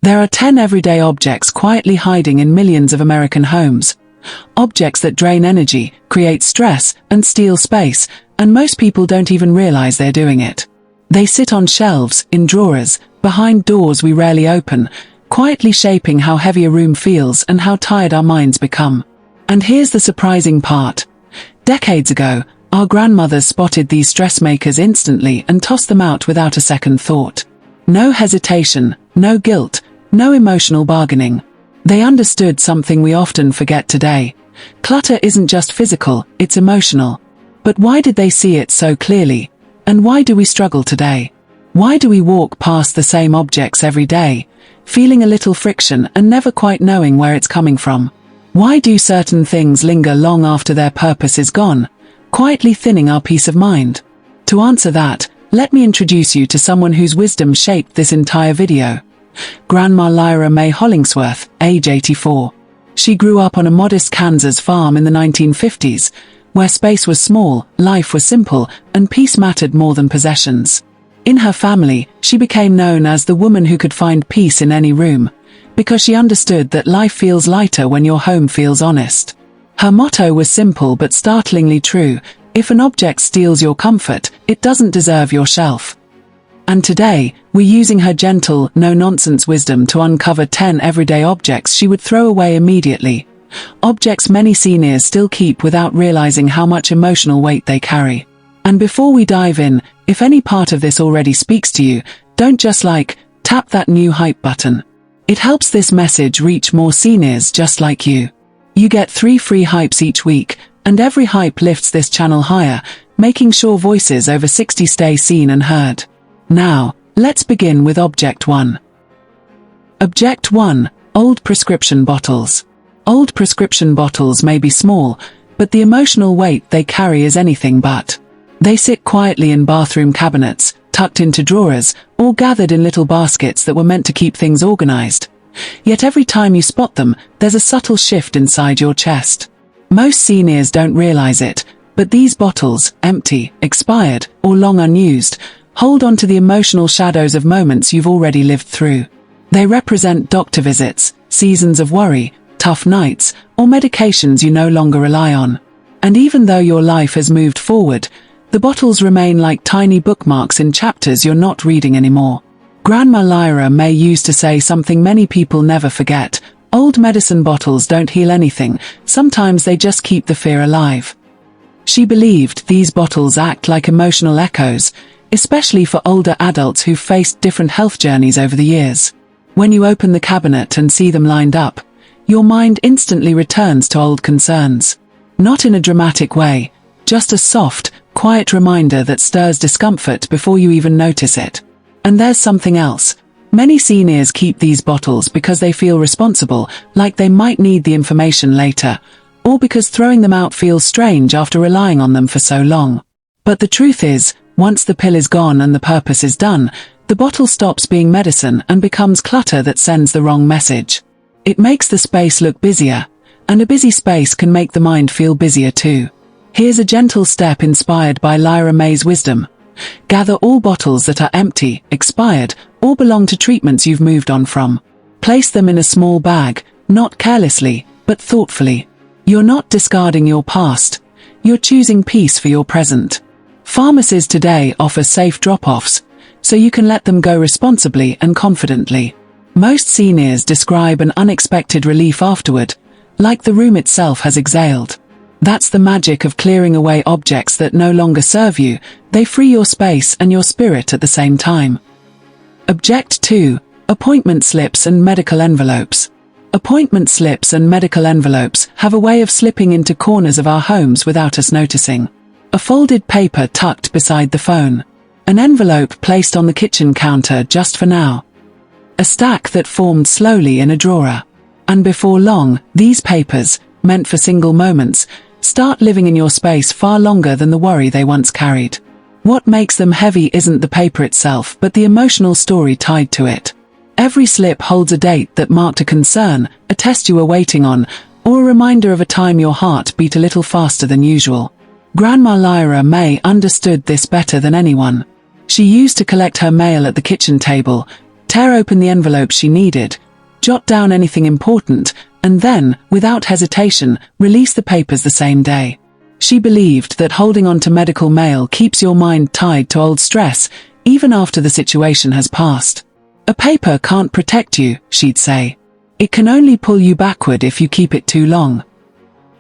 There are 10 everyday objects quietly hiding in millions of American homes. Objects that drain energy, create stress, and steal space, and most people don't even realize they're doing it. They sit on shelves, in drawers, behind doors we rarely open, quietly shaping how heavy a room feels and how tired our minds become. And here's the surprising part. Decades ago, our grandmothers spotted these stress makers instantly and tossed them out without a second thought. No hesitation, no guilt, no emotional bargaining. They understood something we often forget today. Clutter isn't just physical, it's emotional. But why did they see it so clearly? And why do we struggle today? Why do we walk past the same objects every day, feeling a little friction and never quite knowing where it's coming from? Why do certain things linger long after their purpose is gone, quietly thinning our peace of mind? To answer that, let me introduce you to someone whose wisdom shaped this entire video. Grandma Lyora May Hollingsworth, age 84. She grew up on a modest Kansas farm in the 1950s, where space was small, life was simple, and peace mattered more than possessions. In her family, she became known as the woman who could find peace in any room, because she understood that life feels lighter when your home feels honest. Her motto was simple but startlingly true: if an object steals your comfort, it doesn't deserve your shelf. And today, we're using her gentle, no-nonsense wisdom to uncover 10 everyday objects she would throw away immediately. Objects many seniors still keep without realizing how much emotional weight they carry. And before we dive in, if any part of this already speaks to you, don't just tap that new hype button. It helps this message reach more seniors just like you. You get 3 free hypes each week, and every hype lifts this channel higher, making sure voices over 60 stay seen and heard. Now, let's begin with Object 1. Object 1. Old prescription bottles. Old prescription bottles may be small, but the emotional weight they carry is anything but. They sit quietly in bathroom cabinets, tucked into drawers, or gathered in little baskets that were meant to keep things organized. Yet every time you spot them, there's a subtle shift inside your chest. Most seniors don't realize it, but these bottles, empty, expired, or long unused, hold on to the emotional shadows of moments you've already lived through. They represent doctor visits, seasons of worry, tough nights, or medications you no longer rely on. And even though your life has moved forward, the bottles remain like tiny bookmarks in chapters you're not reading anymore. Grandma Lyra May used to say something many people never forget: old medicine bottles don't heal anything, sometimes they just keep the fear alive. She believed these bottles act like emotional echoes, especially for older adults who've faced different health journeys over the years. When you open the cabinet and see them lined up, your mind instantly returns to old concerns. Not in a dramatic way, just a soft, quiet reminder that stirs discomfort before you even notice it. And there's something else. Many seniors keep these bottles because they feel responsible, like they might need the information later, or because throwing them out feels strange after relying on them for so long. But the truth is, once the pill is gone and the purpose is done, the bottle stops being medicine and becomes clutter that sends the wrong message. It makes the space look busier, and a busy space can make the mind feel busier too. Here's a gentle step inspired by Lyra May's wisdom. Gather all bottles that are empty, expired, or belong to treatments you've moved on from. Place them in a small bag, not carelessly, but thoughtfully. You're not discarding your past, you're choosing peace for your present. Pharmacies today offer safe drop-offs, so you can let them go responsibly and confidently. Most seniors describe an unexpected relief afterward, like the room itself has exhaled. That's the magic of clearing away objects that no longer serve you. They free your space and your spirit at the same time. Object 2. Appointment slips and medical envelopes. Appointment slips and medical envelopes have a way of slipping into corners of our homes without us noticing. A folded paper tucked beside the phone. An envelope placed on the kitchen counter just for now. A stack that formed slowly in a drawer. And before long, these papers, meant for single moments, start living in your space far longer than the worry they once carried. What makes them heavy isn't the paper itself, but the emotional story tied to it. Every slip holds a date that marked a concern, a test you were waiting on, or a reminder of a time your heart beat a little faster than usual. Grandma Lyra May understood this better than anyone. She used to collect her mail at the kitchen table, tear open the envelopes she needed, jot down anything important, and then, without hesitation, release the papers the same day. She believed that holding on to medical mail keeps your mind tied to old stress, even after the situation has passed. A paper can't protect you, she'd say. It can only pull you backward if you keep it too long.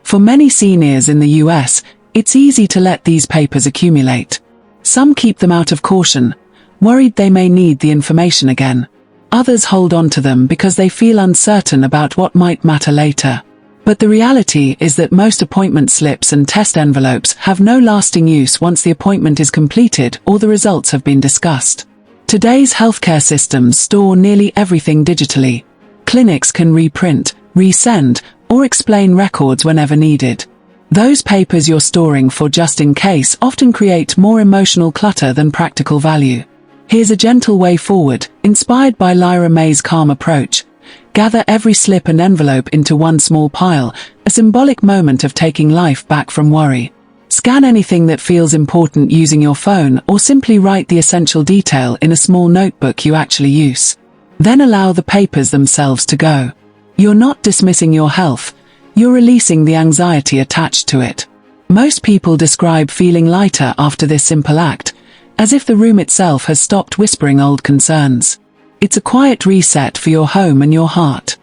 For many seniors in the US, it's easy to let these papers accumulate. Some keep them out of caution, worried they may need the information again. Others hold on to them because they feel uncertain about what might matter later. But the reality is that most appointment slips and test envelopes have no lasting use once the appointment is completed or the results have been discussed. Today's healthcare systems store nearly everything digitally. Clinics can reprint, resend, or explain records whenever needed. Those papers you're storing for just in case often create more emotional clutter than practical value. Here's a gentle way forward, inspired by Lyra May's calm approach. Gather every slip and envelope into one small pile, a symbolic moment of taking life back from worry. Scan anything that feels important using your phone, or simply write the essential detail in a small notebook you actually use. Then allow the papers themselves to go. You're not dismissing your health, you're releasing the anxiety attached to it. Most people describe feeling lighter after this simple act, as if the room itself has stopped whispering old concerns. It's a quiet reset for your home and your heart.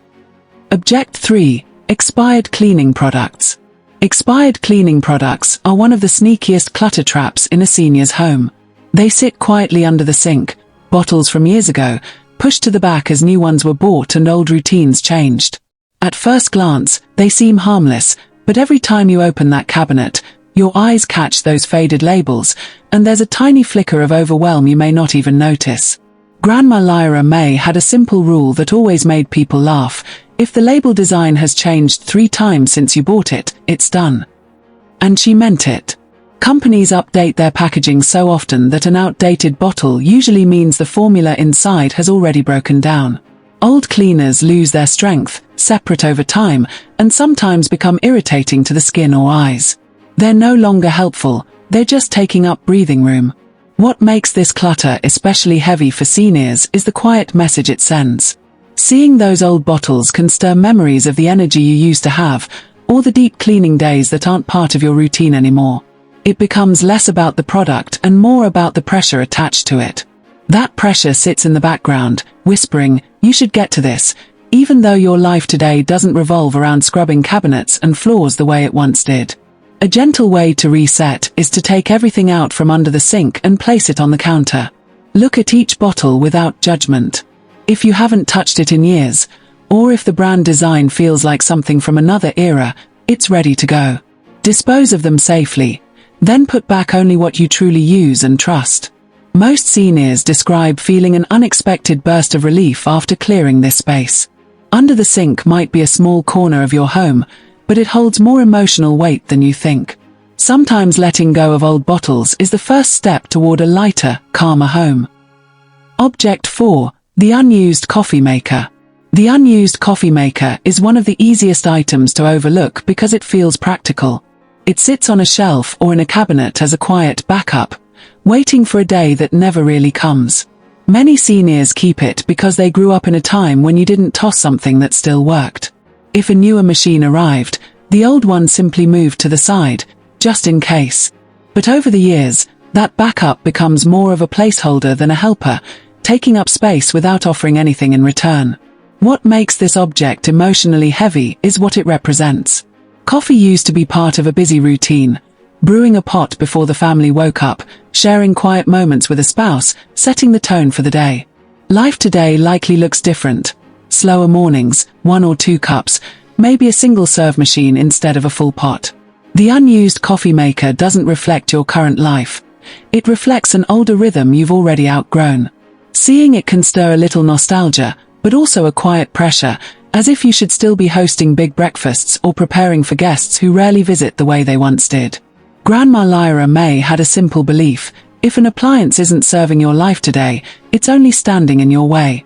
Object 3. Expired cleaning products. Expired cleaning products are one of the sneakiest clutter traps in a senior's home. They sit quietly under the sink, bottles from years ago, pushed to the back as new ones were bought and old routines changed. At first glance, they seem harmless, but every time you open that cabinet, your eyes catch those faded labels, and there's a tiny flicker of overwhelm you may not even notice. Grandma Liora May had a simple rule that always made people laugh: if the label design has changed 3 times since you bought it, it's done. And she meant it. Companies update their packaging so often that an outdated bottle usually means the formula inside has already broken down. Old cleaners lose their strength, separate over time, and sometimes become irritating to the skin or eyes. They're no longer helpful, they're just taking up breathing room. What makes this clutter especially heavy for seniors is the quiet message it sends. Seeing those old bottles can stir memories of the energy you used to have, or the deep cleaning days that aren't part of your routine anymore. It becomes less about the product and more about the pressure attached to it. That pressure sits in the background, whispering, "You should get to this," even though your life today doesn't revolve around scrubbing cabinets and floors the way it once did. A gentle way to reset is to take everything out from under the sink and place it on the counter. Look at each bottle without judgment. If you haven't touched it in years, or if the brand design feels like something from another era, it's ready to go. Dispose of them safely, then put back only what you truly use and trust. Most seniors describe feeling an unexpected burst of relief after clearing this space. Under the sink might be a small corner of your home, but it holds more emotional weight than you think. Sometimes letting go of old bottles is the first step toward a lighter, calmer home. Object 4. The unused coffee maker. The unused coffee maker is one of the easiest items to overlook because it feels practical. It sits on a shelf or in a cabinet as a quiet backup, waiting for a day that never really comes. Many seniors keep it because they grew up in a time when you didn't toss something that still worked. If a newer machine arrived, the old one simply moved to the side, just in case. But over the years, that backup becomes more of a placeholder than a helper, taking up space without offering anything in return. What makes this object emotionally heavy is what it represents. Coffee used to be part of a busy routine, brewing a pot before the family woke up, sharing quiet moments with a spouse, setting the tone for the day. Life today likely looks different. Slower mornings, 1 or 2 cups, maybe a single-serve machine instead of a full pot. The unused coffee maker doesn't reflect your current life. It reflects an older rhythm you've already outgrown. Seeing it can stir a little nostalgia, but also a quiet pressure, as if you should still be hosting big breakfasts or preparing for guests who rarely visit the way they once did. Grandma Liora May had a simple belief: if an appliance isn't serving your life today, it's only standing in your way.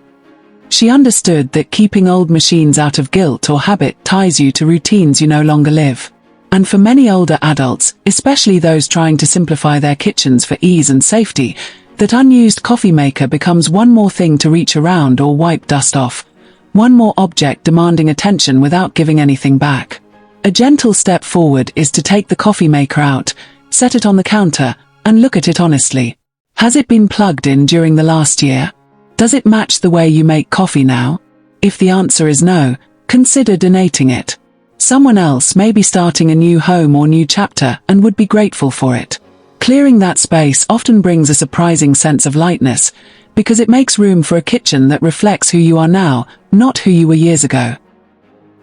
She understood that keeping old machines out of guilt or habit ties you to routines you no longer live. And for many older adults, especially those trying to simplify their kitchens for ease and safety, That unused coffee maker becomes one more thing to reach around or wipe dust off. One more object demanding attention without giving anything back. A gentle step forward is to take the coffee maker out, set it on the counter, and look at it honestly. Has it been plugged in during the last year? Does it match the way you make coffee now? If the answer is no, consider donating it. Someone else may be starting a new home or new chapter and would be grateful for it. Clearing that space often brings a surprising sense of lightness, because it makes room for a kitchen that reflects who you are now, not who you were years ago.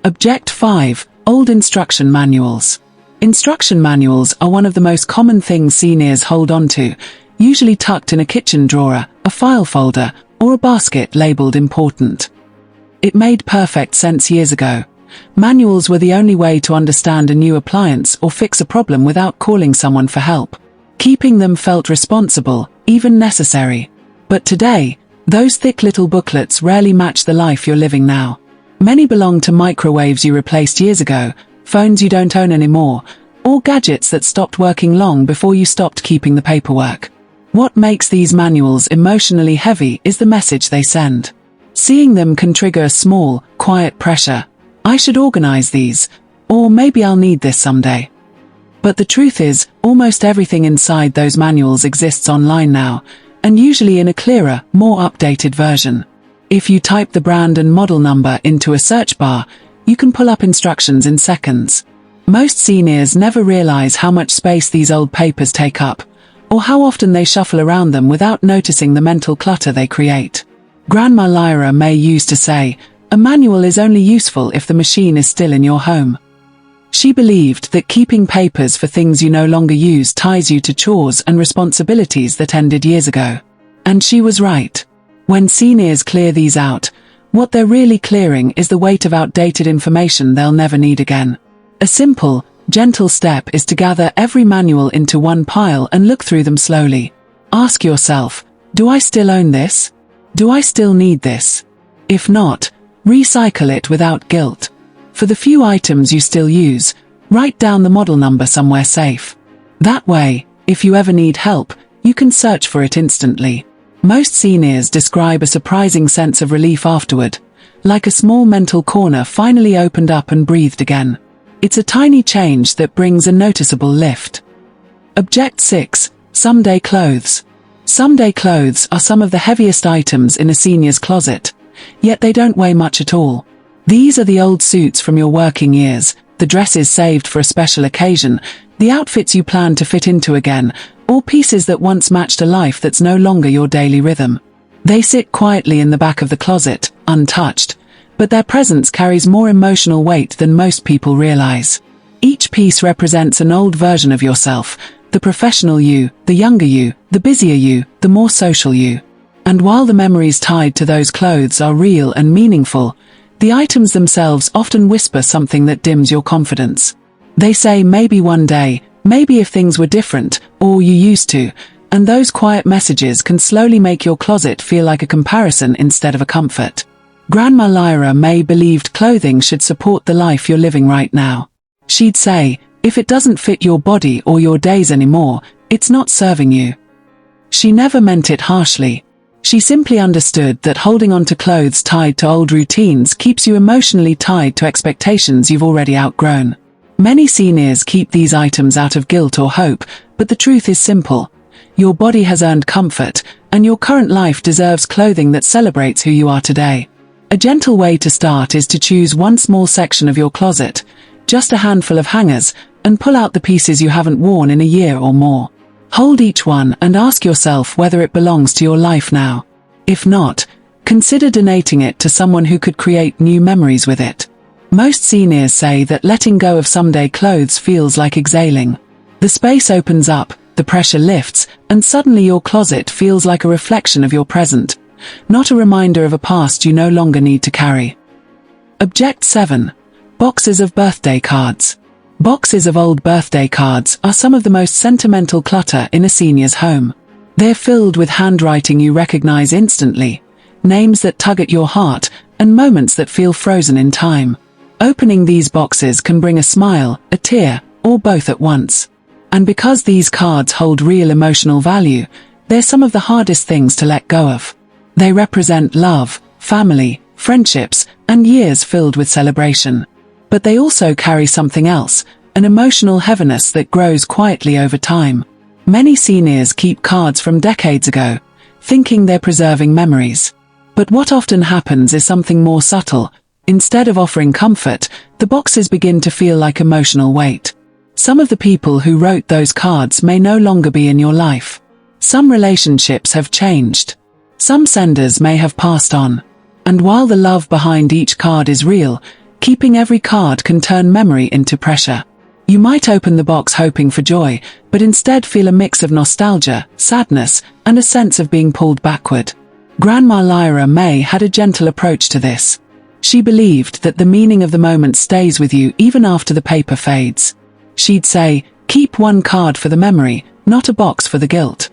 Object 5. Old instruction manuals. Instruction manuals are one of the most common things seniors hold on to, usually tucked in a kitchen drawer, a file folder, or a basket labeled important. It made perfect sense years ago. Manuals were the only way to understand a new appliance or fix a problem without calling someone for help. Keeping them felt responsible, even necessary. But today, those thick little booklets rarely match the life you're living now. Many belong to microwaves you replaced years ago, phones you don't own anymore, or gadgets that stopped working long before you stopped keeping the paperwork. What makes these manuals emotionally heavy is the message they send. Seeing them can trigger a small, quiet pressure. I should organize these, or maybe I'll need this someday. But the truth is, almost everything inside those manuals exists online now, and usually in a clearer, more updated version. If you type the brand and model number into a search bar, you can pull up instructions in seconds. Most seniors never realize how much space these old papers take up, or how often they shuffle around them without noticing the mental clutter they create. Grandma Lyora May used to say, "A manual is only useful if the machine is still in your home." She believed that keeping papers for things you no longer use ties you to chores and responsibilities that ended years ago. And she was right. When seniors clear these out, what they're really clearing is the weight of outdated information they'll never need again. A simple, gentle step is to gather every manual into one pile and look through them slowly. Ask yourself, do I still own this? Do I still need this? If not, recycle it without guilt. For the few items you still use, write down the model number somewhere safe. That way, if you ever need help, you can search for it instantly. Most seniors describe a surprising sense of relief afterward, like a small mental corner finally opened up and breathed again. It's a tiny change that brings a noticeable lift. Object 6. Someday clothes. Someday clothes are some of the heaviest items in a senior's closet, yet they don't weigh much at all. These are the old suits from your working years, the dresses saved for a special occasion, the outfits you plan to fit into again, or pieces that once matched a life that's no longer your daily rhythm. They sit quietly in the back of the closet, untouched, but their presence carries more emotional weight than most people realize. Each piece represents an old version of yourself, the professional you, the younger you, the busier you, the more social you. And while the memories tied to those clothes are real and meaningful, the items themselves often whisper something that dims your confidence. They say maybe one day, maybe if things were different, or you used to, and those quiet messages can slowly make your closet feel like a comparison instead of a comfort. Grandma Lyra May believed clothing should support the life you're living right now. She'd say, if it doesn't fit your body or your days anymore, it's not serving you. She never meant it harshly. She simply understood that holding on to clothes tied to old routines keeps you emotionally tied to expectations you've already outgrown. Many seniors keep these items out of guilt or hope, but the truth is simple. Your body has earned comfort, and your current life deserves clothing that celebrates who you are today. A gentle way to start is to choose one small section of your closet, just a handful of hangers, and pull out the pieces you haven't worn in a year or more. Hold each one and ask yourself whether it belongs to your life now. If not, consider donating it to someone who could create new memories with it. Most seniors say that letting go of someday clothes feels like exhaling. The space opens up, the pressure lifts, and suddenly your closet feels like a reflection of your present, not a reminder of a past you no longer need to carry. Object 7. Boxes of birthday cards. Boxes of old birthday cards are some of the most sentimental clutter in a senior's home. They're filled with handwriting you recognize instantly, names that tug at your heart, and moments that feel frozen in time. Opening these boxes can bring a smile, a tear, or both at once. And because these cards hold real emotional value, They're some of the hardest things to let go of. They represent love, family, friendships, and years filled with celebration. But they also carry something else, an emotional heaviness that grows quietly over time. Many seniors keep cards from decades ago, thinking they're preserving memories. But what often happens is something more subtle. Instead of offering comfort, the boxes begin to feel like emotional weight. Some of the people who wrote those cards may no longer be in your life. Some relationships have changed. Some senders may have passed on. And while the love behind each card is real, keeping every card can turn memory into pressure. You might open the box hoping for joy, but instead feel a mix of nostalgia, sadness, and a sense of being pulled backward. Grandma Lyora May had a gentle approach to this. She believed that the meaning of the moment stays with you even after the paper fades. She'd say, keep one card for the memory, not a box for the guilt.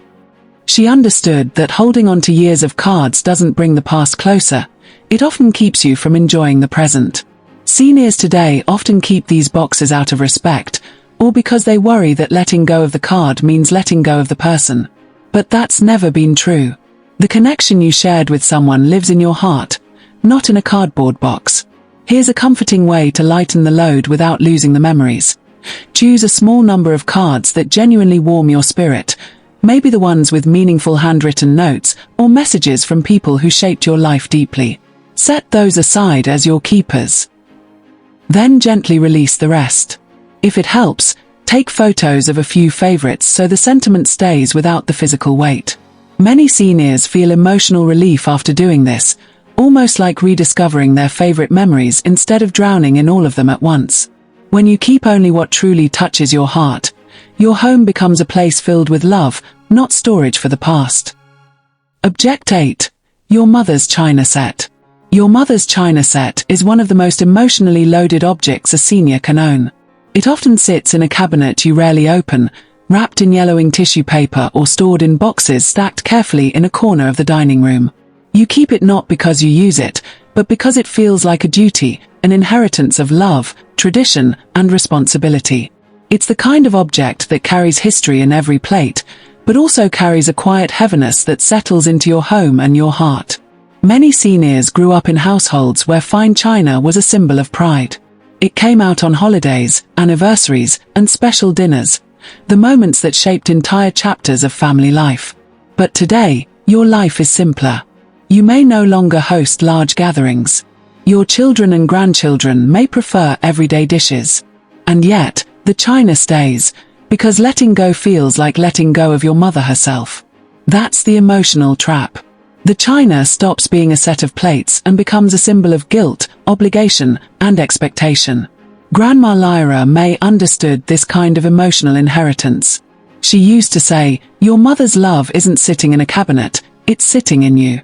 She understood that holding on to years of cards doesn't bring the past closer. It often keeps you from enjoying the present. Seniors today often keep these boxes out of respect, or because they worry that letting go of the card means letting go of the person. But that's never been true. The connection you shared with someone lives in your heart, not in a cardboard box. Here's a comforting way to lighten the load without losing the memories. Choose a small number of cards that genuinely warm your spirit, maybe the ones with meaningful handwritten notes or messages from people who shaped your life deeply. Set those aside as your keepers. Then gently release the rest. If it helps, take photos of a few favorites so the sentiment stays without the physical weight. Many seniors feel emotional relief after doing this, almost like rediscovering their favorite memories instead of drowning in all of them at once. When you keep only what truly touches your heart, your home becomes a place filled with love, not storage for the past. Object 8. Your mother's china set. Your mother's china set is one of the most emotionally loaded objects a senior can own. It often sits in a cabinet you rarely open, wrapped in yellowing tissue paper or stored in boxes stacked carefully in a corner of the dining room. You keep it not because you use it, but because it feels like a duty, an inheritance of love, tradition, and responsibility. It's the kind of object that carries history in every plate, but also carries a quiet heaviness that settles into your home and your heart. Many seniors grew up in households where fine china was a symbol of pride. It came out on holidays, anniversaries, and special dinners, the moments that shaped entire chapters of family life. But today, your life is simpler. You may no longer host large gatherings. Your children and grandchildren may prefer everyday dishes. And yet, the china stays, because letting go feels like letting go of your mother herself. That's the emotional trap. The china stops being a set of plates and becomes a symbol of guilt, obligation, and expectation. Grandma Lyra May understood this kind of emotional inheritance. She used to say, your mother's love isn't sitting in a cabinet, it's sitting in you.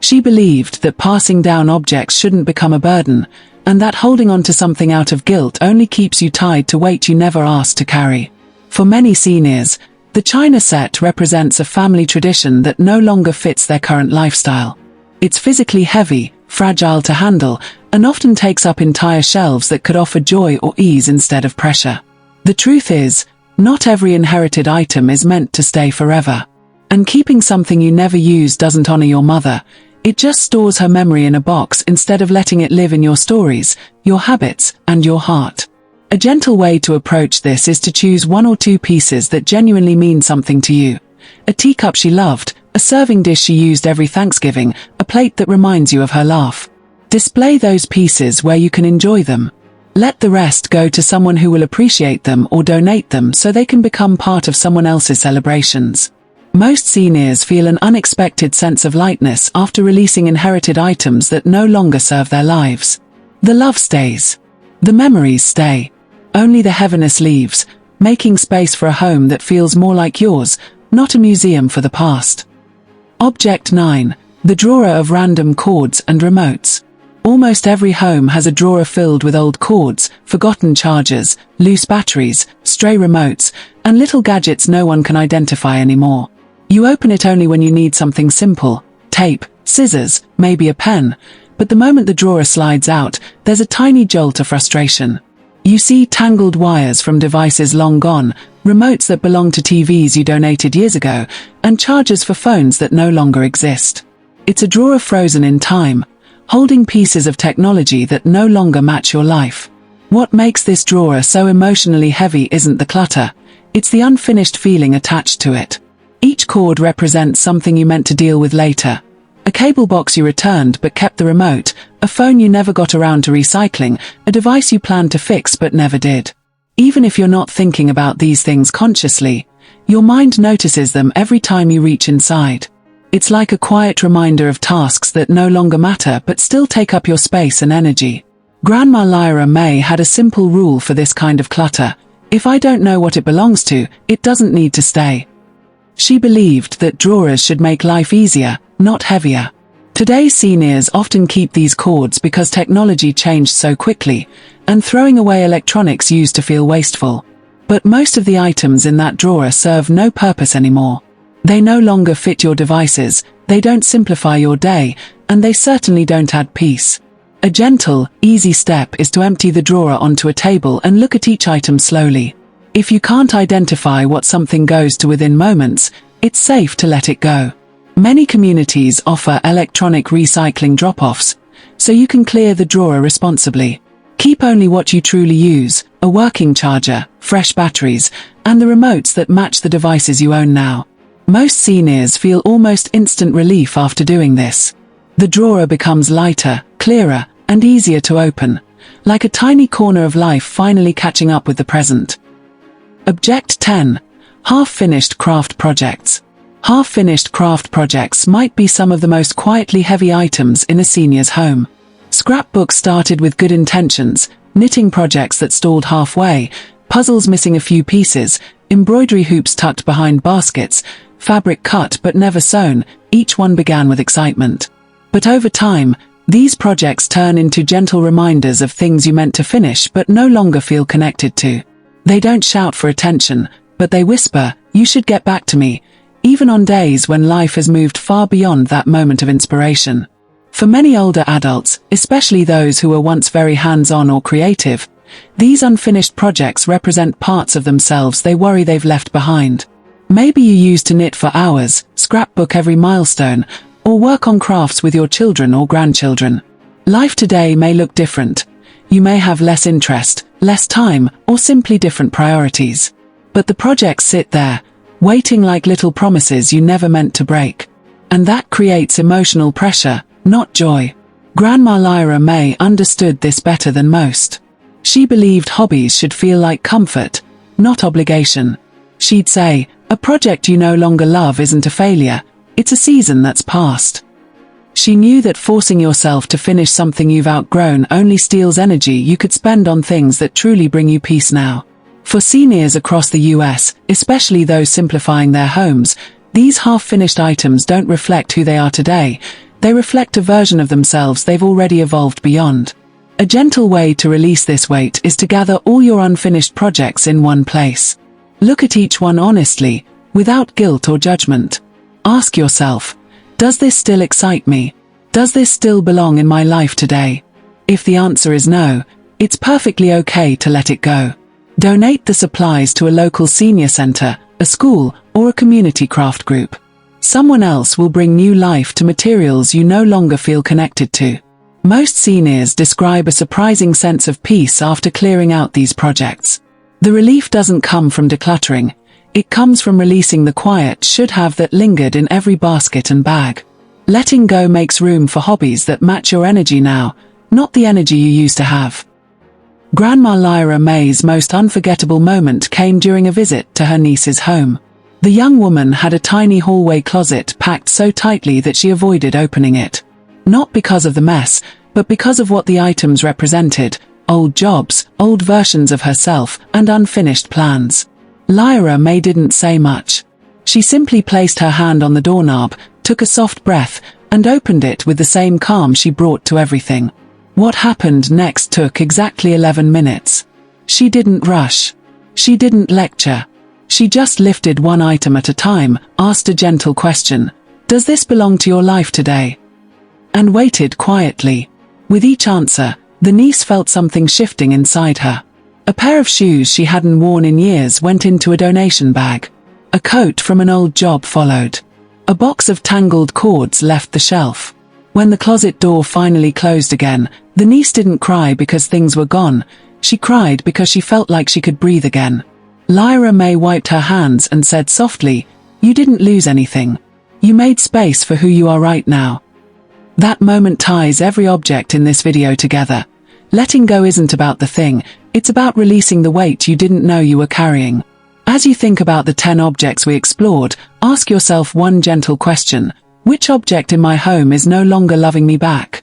She believed that passing down objects shouldn't become a burden, and that holding on to something out of guilt only keeps you tied to weight you never asked to carry. For many seniors, the china set represents a family tradition that no longer fits their current lifestyle. It's physically heavy, fragile to handle, and often takes up entire shelves that could offer joy or ease instead of pressure. The truth is, not every inherited item is meant to stay forever. And keeping something you never use doesn't honor your mother. It just stores her memory in a box instead of letting it live in your stories, your habits, and your heart. A gentle way to approach this is to choose one or two pieces that genuinely mean something to you. A teacup she loved, a serving dish she used every Thanksgiving, a plate that reminds you of her laugh. Display those pieces where you can enjoy them. Let the rest go to someone who will appreciate them or donate them so they can become part of someone else's celebrations. Most seniors feel an unexpected sense of lightness after releasing inherited items that no longer serve their lives. The love stays. The memories stay. Only the heaviness leaves, making space for a home that feels more like yours, not a museum for the past. Object 9. The drawer of random cords and remotes. Almost every home has a drawer filled with old cords, forgotten chargers, loose batteries, stray remotes, and little gadgets no one can identify anymore. You open it only when you need something simple, tape, scissors, maybe a pen, but the moment the drawer slides out, there's a tiny jolt of frustration. You see tangled wires from devices long gone, remotes that belong to TVs you donated years ago, and chargers for phones that no longer exist. It's a drawer frozen in time, holding pieces of technology that no longer match your life. What makes this drawer so emotionally heavy isn't the clutter, it's the unfinished feeling attached to it. Each cord represents something you meant to deal with later. A cable box you returned but kept the remote, a phone you never got around to recycling, a device you planned to fix but never did. Even if you're not thinking about these things consciously, your mind notices them every time you reach inside. It's like a quiet reminder of tasks that no longer matter but still take up your space and energy. Grandma Lyora May had a simple rule for this kind of clutter: if I don't know what it belongs to, it doesn't need to stay. She believed that drawers should make life easier, not heavier. Today's seniors often keep these cords because technology changed so quickly, and throwing away electronics used to feel wasteful. But most of the items in that drawer serve no purpose anymore. They no longer fit your devices, they don't simplify your day, and they certainly don't add peace. A gentle, easy step is to empty the drawer onto a table and look at each item slowly. If you can't identify what something goes to within moments, it's safe to let it go. Many communities offer electronic recycling drop-offs, so you can clear the drawer responsibly. Keep only what you truly use: a working charger, fresh batteries, and the remotes that match the devices you own now. Most seniors feel almost instant relief after doing this. The drawer becomes lighter, clearer, and easier to open, like a tiny corner of life finally catching up with the present. Object 10. Half-finished craft projects. Half-finished craft projects might be some of the most quietly heavy items in a senior's home. Scrapbooks started with good intentions, knitting projects that stalled halfway, puzzles missing a few pieces, embroidery hoops tucked behind baskets, fabric cut but never sewn. Each one began with excitement. But over time, these projects turn into gentle reminders of things you meant to finish but no longer feel connected to. They don't shout for attention, but they whisper, "You should get back to me," even on days when life has moved far beyond that moment of inspiration. For many older adults, especially those who were once very hands-on or creative, these unfinished projects represent parts of themselves they worry they've left behind. Maybe you used to knit for hours, scrapbook every milestone, or work on crafts with your children or grandchildren. Life today may look different. You may have less interest, less time, or simply different priorities. But the projects sit there, waiting like little promises you never meant to break. And that creates emotional pressure, not joy. Grandma Lyra May understood this better than most. She believed hobbies should feel like comfort, not obligation. She'd say, "A project you no longer love isn't a failure, it's a season that's passed." She knew that forcing yourself to finish something you've outgrown only steals energy you could spend on things that truly bring you peace now. For seniors across the US, especially those simplifying their homes, these half-finished items don't reflect who they are today, they reflect a version of themselves they've already evolved beyond. A gentle way to release this weight is to gather all your unfinished projects in one place. Look at each one honestly, without guilt or judgment. Ask yourself, does this still excite me? Does this still belong in my life today? If the answer is no, it's perfectly okay to let it go. Donate the supplies to a local senior center, a school, or a community craft group. Someone else will bring new life to materials you no longer feel connected to. Most seniors describe a surprising sense of peace after clearing out these projects. The relief doesn't come from decluttering, it comes from releasing the quiet should-have that lingered in every basket and bag. Letting go makes room for hobbies that match your energy now, not the energy you used to have. Grandma Lyra May's most unforgettable moment came during a visit to her niece's home. The young woman had a tiny hallway closet packed so tightly that she avoided opening it. Not because of the mess, but because of what the items represented: old jobs, old versions of herself, and unfinished plans. Lyra May didn't say much. She simply placed her hand on the doorknob, took a soft breath, and opened it with the same calm she brought to everything. What happened next took exactly 11 minutes. She didn't rush. She didn't lecture. She just lifted one item at a time, asked a gentle question: "Does this belong to your life today?" And waited quietly. With each answer, the niece felt something shifting inside her. A pair of shoes she hadn't worn in years went into a donation bag. A coat from an old job followed. A box of tangled cords left the shelf. When the closet door finally closed again, the niece didn't cry because things were gone. She cried because she felt like she could breathe again. Lyra May wiped her hands and said softly, "You didn't lose anything. You made space for who you are right now." That moment ties every object in this video together. Letting go isn't about the thing, it's about releasing the weight you didn't know you were carrying. As you think about the 10 objects we explored, ask yourself one gentle question: which object in my home is no longer loving me back?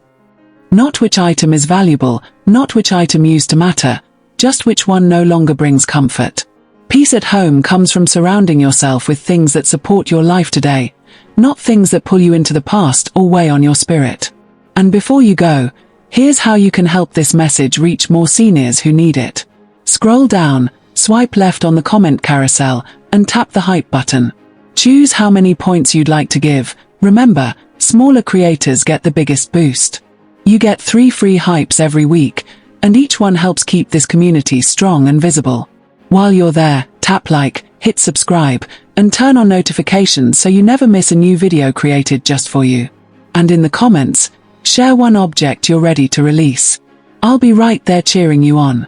Not which item is valuable, not which item used to matter, just which one no longer brings comfort. Peace at home comes from surrounding yourself with things that support your life today, not things that pull you into the past or weigh on your spirit. And before you go, here's how you can help this message reach more seniors who need it. Scroll down, swipe left on the comment carousel, and tap the hype button. Choose how many points you'd like to give. Remember, smaller creators get the biggest boost. You get 3 free hypes every week, and each one helps keep this community strong and visible. While you're there, tap like, hit subscribe, and turn on notifications so you never miss a new video created just for you. And in the comments, share one object you're ready to release. I'll be right there cheering you on.